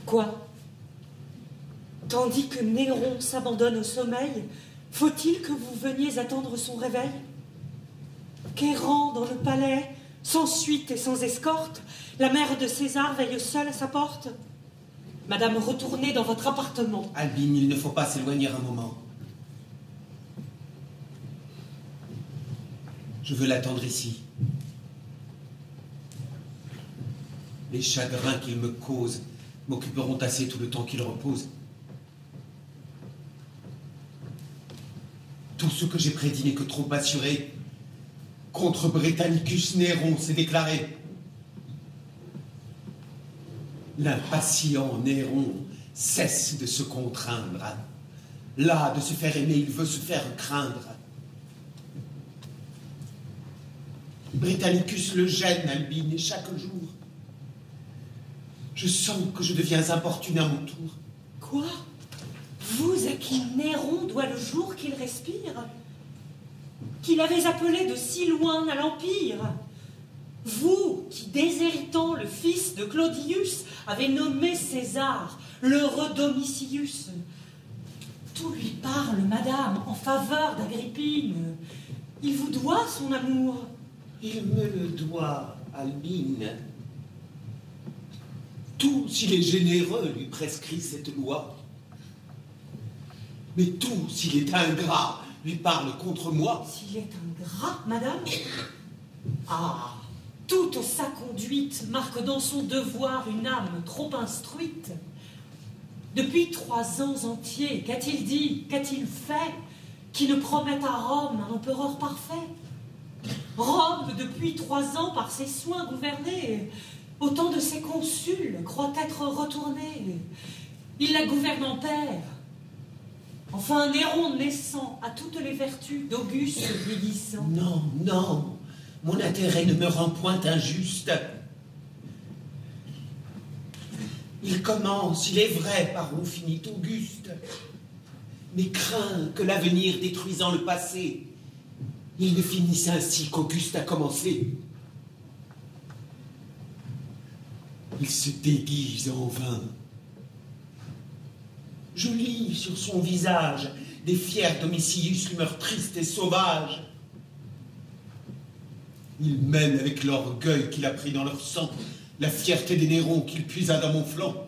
Quoi? Tandis que Néron s'abandonne au sommeil, faut-il que vous veniez attendre son réveil? Qu'errant dans le palais, sans suite et sans escorte, la mère de César veille seule à sa porte? Madame, retournez dans votre appartement. Albine, il ne faut pas s'éloigner un moment. Je veux l'attendre ici. Les chagrins qu'il me cause m'occuperont assez tout le temps qu'il repose. Tout ce que j'ai prédit n'est que trop assuré. Contre Britannicus, Néron s'est déclaré. L'impatient Néron cesse de se contraindre. Là, de se faire aimer, il veut se faire craindre. Britannicus le gêne, Albine, et chaque jour, je sens que je deviens importune à mon tour. Quoi? Vous à qui Néron doit le jour qu'il respire? Qu'il avait appelé de si loin à l'Empire? Vous qui, déshéritant le fils de Claudius, avez nommé César, l'heureux Domitius. Tout lui parle, madame, en faveur d'Agrippine. Il vous doit son amour. Il me le doit, Albine. Tout, s'il est généreux, lui prescrit cette loi. Mais tout, s'il est ingrat, lui parle contre moi. S'il est ingrat, madame? Ah, toute sa conduite marque dans son devoir une âme trop instruite. Depuis 3 ans entiers, qu'a-t-il dit, qu'a-t-il fait, qui ne promette à Rome un empereur parfait? Rome, depuis 3 ans, par ses soins gouvernée, autant de ses consuls croient être retournés. Il la gouverne en père. Enfin, Néron naissant à toutes les vertus d'Auguste vieillissant. Non, non, mon intérêt ne me rend point injuste. Il commence, il est vrai, par où finit Auguste, mais craint que l'avenir détruisant le passé, il ne finisse ainsi qu'Auguste a commencé. Il se déguise en vain. Je lis sur son visage des fiers Domitius l'humeur triste et sauvage. Il mène avec l'orgueil qu'il a pris dans leur sang la fierté des Nérons qu'il puisa dans mon flanc.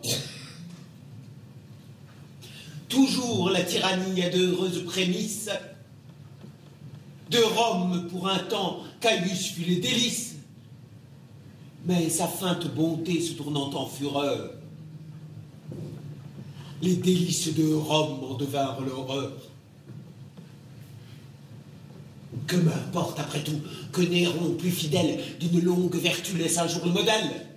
Toujours la tyrannie a d'heureuses prémices. De Rome, pour un temps, Caius fut les délices. Mais sa feinte bonté se tournant en fureur, les délices de Rome en devinrent l'horreur. Que m'importe après tout que Néron, plus fidèle d'une longue vertu, laisse un jour le modèle.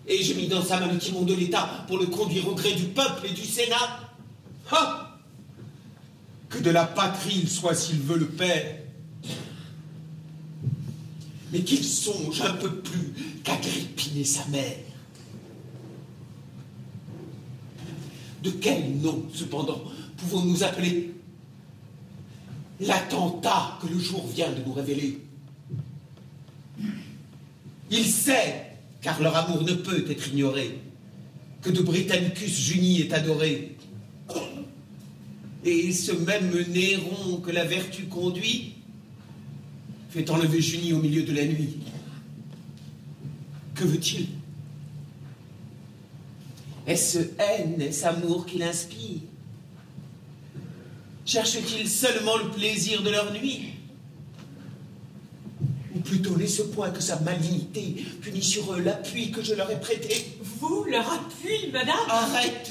Et je mis dans sa main le timon de l'État pour le conduire au gré du peuple et du Sénat. Ah! Que de la patrie il soit s'il veut le père. Mais qu'il songe un peu plus qu'Agrippine et sa mère. De quel nom, cependant, pouvons-nous appeler l'attentat que le jour vient de nous révéler? Il sait, car leur amour ne peut être ignoré, que de Britannicus Junie est adoré. Et ce même Néron que la vertu conduit fait enlever Junie au milieu de la nuit. Que veut-il? Est-ce haine, est-ce amour qu'il inspire? Cherche-t-il seulement le plaisir de leur nuit? Ou plutôt n'est-ce point que sa malignité punit sur eux l'appui que je leur ai prêté? Vous, leur appui, madame? Arrête!